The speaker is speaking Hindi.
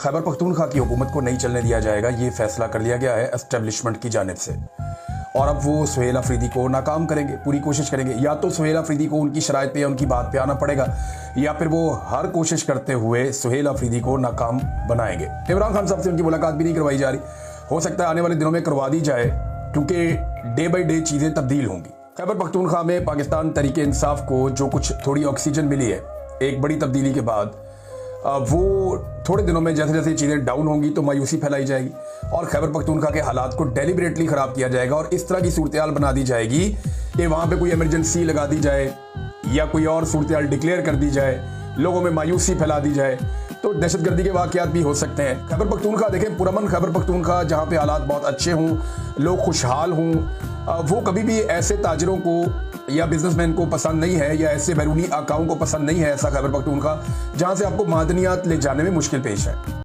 खैबर पख्तूनख्वा की हुकूमत को नहीं चलने दिया जाएगा, ये फैसला कर लिया गया है एस्टेब्लिशमेंट की जानिब से। और अब वो सुहेल अफरीदी को नाकाम करेंगे, पूरी कोशिश करेंगे। या तो सुहेल अफरीदी को उनकी शराइत पे या उनकी बात पे आना पड़ेगा, या फिर वो हर कोशिश करते हुए सुहेल अफरीदी को नाकाम बनाएंगे। इमरान खान साहब से उनकी मुलाकात भी नहीं करवाई जा रही, हो सकता है आने वाले दिनों में करवा दी जाए, क्योंकि डे बाई डे चीज़ें तब्दील होंगी। खैबर पख्तूनख्वा में पाकिस्तान तरीके इंसाफ को जो कुछ थोड़ी ऑक्सीजन मिली है एक बड़ी तब्दीली के बाद, वो थोड़े दिनों में जैसे जैसे चीज़ें डाउन होंगी तो मायूसी फैलाई जाएगी और खैबर पख्तूनख्वा के हालात को डेलिबरेटली ख़राब किया जाएगा और इस तरह की सूरत बना दी जाएगी कि वहाँ पे कोई इमरजेंसी लगा दी जाए या कोई और सूरत डिक्लेयर कर दी जाए, लोगों में मायूसी फैला दी जाए, तो दहशतगर्दी के वाक़यात भी हो सकते हैं। खैबर पख्तूनख्वा देखें, पुरअमन खैबर पख्तूनख्वा जहाँ पे हालात बहुत अच्छे हों, लोग खुशहाल हों, वो कभी भी ऐसे ताजरों को या बिजनेसमैन को पसंद नहीं है या ऐसे बैरूनी आकाओं को पसंद नहीं है ऐसा खैबर पख्तूनख्वा जहाँ से आपको मादनियात ले जाने में मुश्किल पेश है।